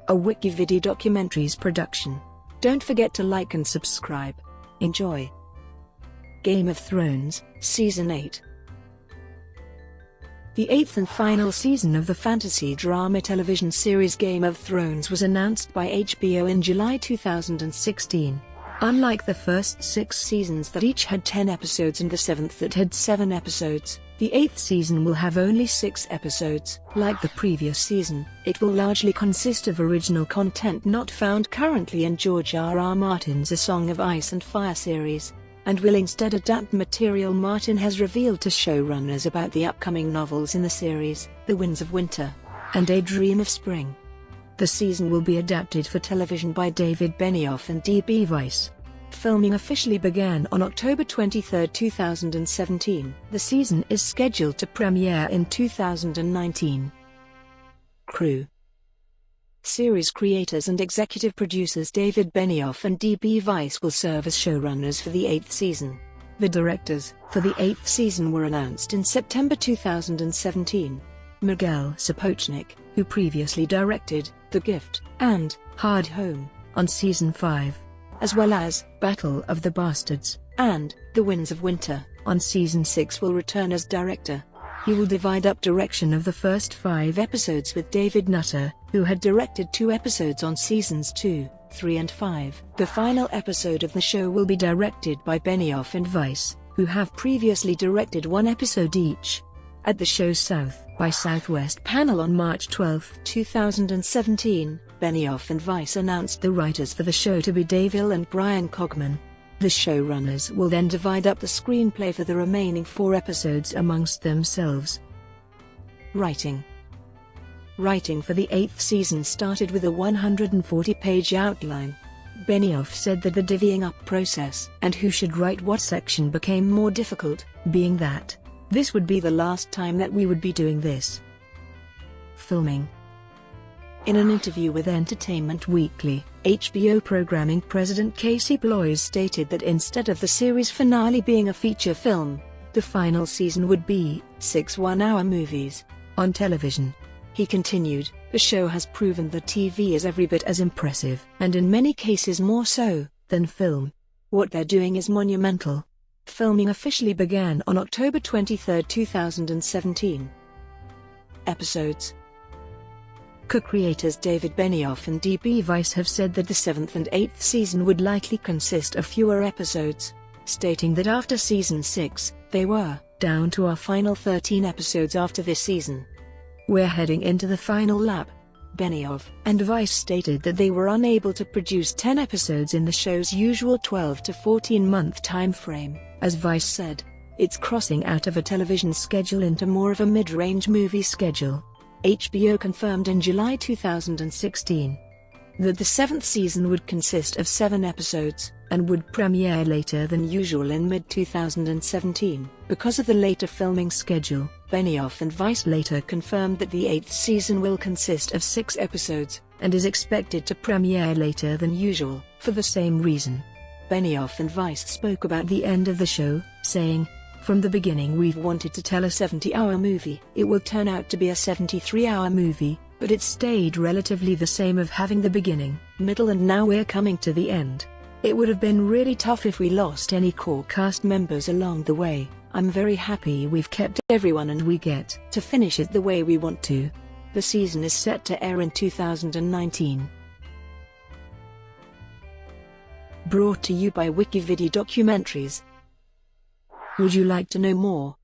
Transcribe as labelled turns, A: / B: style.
A: a WikiVidi documentaries production. Don't forget to like and subscribe. Enjoy. Game of Thrones, Season 8. The eighth and final season of the fantasy drama television series Game of Thrones was announced by HBO in July 2016. Unlike the first 6 seasons that each had 10 episodes and the 7th that had 7 episodes, the 8th season will have only 6 episodes. Like the previous season, it will largely consist of original content not found currently in George R.R. Martin's A Song of Ice and Fire series, and will instead adapt material Martin has revealed to showrunners about the upcoming novels in the series, The Winds of Winter and A Dream of Spring. The season will be adapted for television by David Benioff and D. Weiss. Filming officially began on October 23, 2017. The season is scheduled to premiere in 2019. Crew. Series creators and executive producers David Benioff and D. Weiss will serve as showrunners for the 8th season. The directors for the 8th season were announced in September 2017. Miguel Sapochnik, who previously directed The Gift and Hard Home on Season 5, as well as Battle of the Bastards and The Winds of Winter on Season 6, will return as director. He will divide up direction of the first 5 episodes with David Nutter, who had directed 2 episodes on Seasons 2, 3 and 5. The final episode of the show will be directed by Benioff and Weiss, who have previously directed 1 episode each. At the show's South by Southwest panel on March 12, 2017, Benioff and Weiss announced the writers for the show to be Dave Hill and Brian Cogman. The showrunners will then divide up the screenplay for the remaining 4 episodes amongst themselves. Writing for the 8th season started with a 140-page outline. Benioff said that the divvying up process and who should write what section became more difficult, being that this would be the last time that we would be doing this. Filming. In an interview with Entertainment Weekly, HBO programming president Casey Bloys stated that instead of the series finale being a feature film, the final season would be 6 one-hour movies on television. He continued, "The show has proven that TV is every bit as impressive, and in many cases more so, than film. What they're doing is monumental." Filming officially began on October 23, 2017. Episodes. Co-creators David Benioff and D. Weiss have said that the 7th and 8th season would likely consist of fewer episodes, stating that after Season 6, they were down to our final 13 episodes after this season. "We're heading into the final lap." Benioff and Weiss stated that they were unable to produce 10 episodes in the show's usual 12 to 14-month time frame. As Weiss said, "It's crossing out of a television schedule into more of a mid-range movie schedule." HBO confirmed in July 2016 that the 7th season would consist of 7 episodes, and would premiere later than usual in mid-2017. Because of the later filming schedule, Benioff and Weiss later confirmed that the 8th season will consist of 6 episodes, and is expected to premiere later than usual, for the same reason. Benioff and Weiss spoke about the end of the show, saying, "From the beginning we've wanted to tell a 70-hour movie. It will turn out to be a 73-hour movie, but it stayed relatively the same of having the beginning, middle and now we're coming to the end. It would have been really tough if we lost any core cast members along the way. I'm very happy we've kept everyone and we get to finish it the way we want to." The season is set to air in 2019. Brought to you by WikiVidi Documentaries. Would you like to know more?